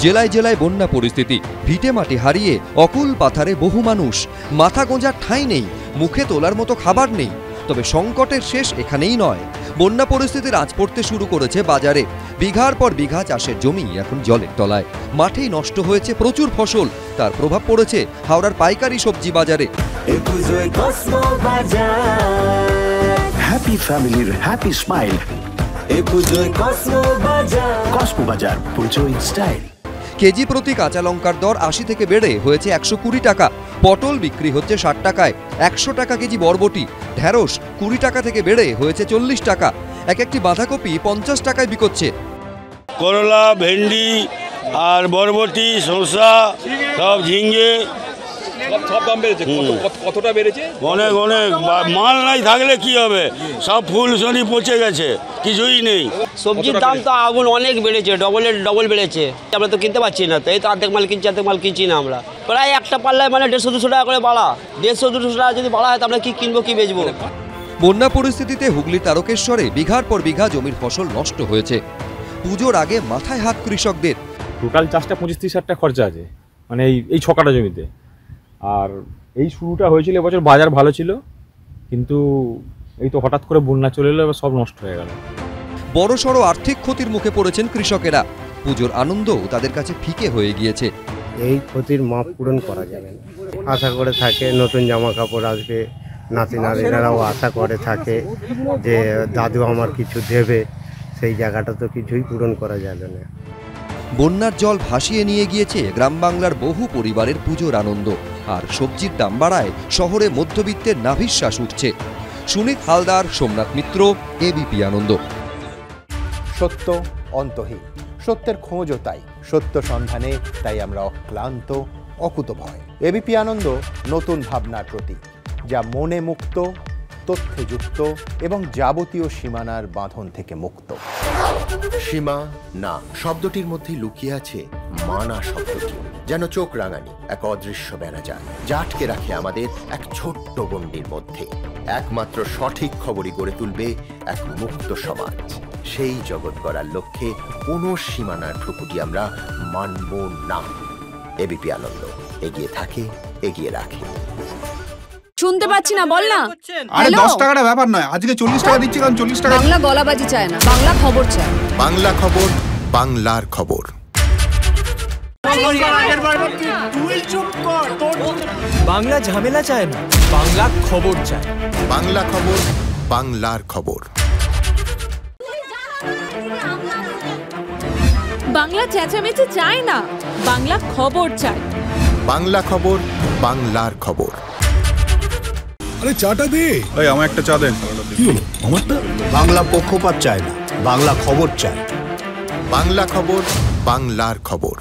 জেলায় জেলায় বন্যা পরিস্থিতি, ভিটে মাটি হারিয়ে অকুল পাথারে বহু মানুষ, মাথা গোঁজার ঠাঁই নেই, মুখে তোলার মতো খাবার নেই। তবে সংকটের শেষ এখানেই নয়, বন্যা পরিস্থিতির আঁচ পড়তে শুরু করেছে বাজারে। বিঘার পর বিঘা চাষের জমি এখন জলের তলায়, মাঠেই নষ্ট হয়েছে প্রচুর ফসল। তার প্রভাব পড়েছে হাওড়ার পাইকারি সবজি বাজারে। হ্যাপি ফ্যামিলির হ্যাপি স্মাইল, কসমো বাজার, পুজোয় স্টাইল। কেজি প্রতি কাঁচা লঙ্কার দর ৮০ থেকে বেড়ে হয়েছে ১২০ টাকা। পটল বিক্রি হচ্ছে ৬০ টাকায়, ১০০ টাকা কেজি বরবটি। ঢেঁড়স ২০ টাকা থেকে বেড়ে হয়েছে ৪০ টাকা। এক একটি বাঁধাকপি ৫০ টাকায় বিকোচ্ছে। করলা, ভেন্ডি আর বরবটি, শসা, সব ঝিঙ্গে সব দাম বেড়েছে। কতটা বেড়েছে? অনেক অনেক। মাল নাই থাকলে কি হবে, সব ফুল সনি পচে গেছে, কিছুই নেই। সবজির দাম তো আগুন অনেক বেড়েছে, ডবল বেড়েছে। আমরা তো কিনতে পারছি না, তো এই তো অর্ধেক মাল কিনছি না আমরা। প্রায় একটা পাল্লায় মানে ১৫০-২০০ টাকা করে বাড়া। ১৫০-২০০ টাকা যদি বাড়া হয় তো আমরা কি কিনবো, কি বেচবো? বন্যা পরিস্থিতিতে হুগলির তারকেশ্বরে বিঘার পর বিঘা জমির ফসল নষ্ট হয়েছে। পুজোর আগে মাথায় হাত কৃষকদের। টোটাল চাষটা ২৫-৩০ হাজার টাকা খরচা আছে, মানে এই ৬ কাঠা জমিতে। আর এই শুরুটা হয়েছিল এবছর, বাজার ভালো ছিল, কিন্তু এই তো হঠাৎ করে বন্যা চলে এলো, এবার সব নষ্ট হয়ে গেল। বড়সড় আর্থিক ক্ষতির মুখে পড়েছেন কৃষকেরা। পুজোর আনন্দও তাদের কাছে ফিকে হয়ে গিয়েছে। এই ক্ষতির মাপ পূরণ করা যাবে না। আশা করে থাকে নতুন জামা কাপড় আসবে, নাতি নাতিনারাও আশা করে থাকে যে দাদু আমার কিছু দেবে, সেই জায়গাটা তো কিছুই পূরণ করা যাবে না। বন্যার জল ভাসিয়ে নিয়ে গিয়েছে গ্রাম বাংলার বহু পরিবারের পুজোর আনন্দ। আর সবজির দাম বাড়ায় শহরে মধ্যবিত্তের নাভিশ্বাস উঠছে। সুনীত হালদার, সোমনাথ মিত্র, এবিপি আনন্দ। সত্য অন্তহীন, সত্যের খোঁজও তাই, সত্য সন্ধানে তাই আমরা অক্লান্ত, অকুতভয়। এবিপি আনন্দ নতুন ভাবনার প্রতীক, যা মনে মুক্ত, তথ্যে যুক্ত এবং যাবতীয় সীমানার বাঁধন থেকে মুক্ত। সীমা না শব্দটির মধ্যেই লুকিয়ে আছে মানা শব্দটি, যেন চোখ রাঙানি এক অদৃশ্য বেড়াজাল, যা আটকে রাখে আমাদের এক ছোট্ট গণ্ডির মধ্যে। একমাত্র সঠিক খবরই গড়ে তুলবে এক মুক্ত সমাজ। সেই জগৎ গড়ার লক্ষ্যে কোনো সীমানার ঠুকুটি আমরা মানব না। এবিপি আনন্দ এগিয়ে থাকে, এগিয়ে রাখে। শুনতে পাচ্ছি না, বল না। আরে 10 টাকাটা ব্যাপার নয়, আজকে 40 টাকা দিচ্ছি, কারণ 40 টাকা। বাংলা গলাবাজি চায় না, বাংলা খবর চায়। বাংলা খবর, বাংলার খবর। বাংলা ঝামেলা চায় না, বাংলা খবর চায়। বাংলা খবর, বাংলার খবর। বাংলা চেঁচামেচি চায় না, বাংলা খবর চায়। বাংলা খবর, বাংলার খবর। আরে চাটা দে। এই আমার একটা চা দেন। কি হলো আমারটা? বাংলা পক্ষপাত চায় না, বাংলা খবর চায়। বাংলা খবর, বাংলার খবর।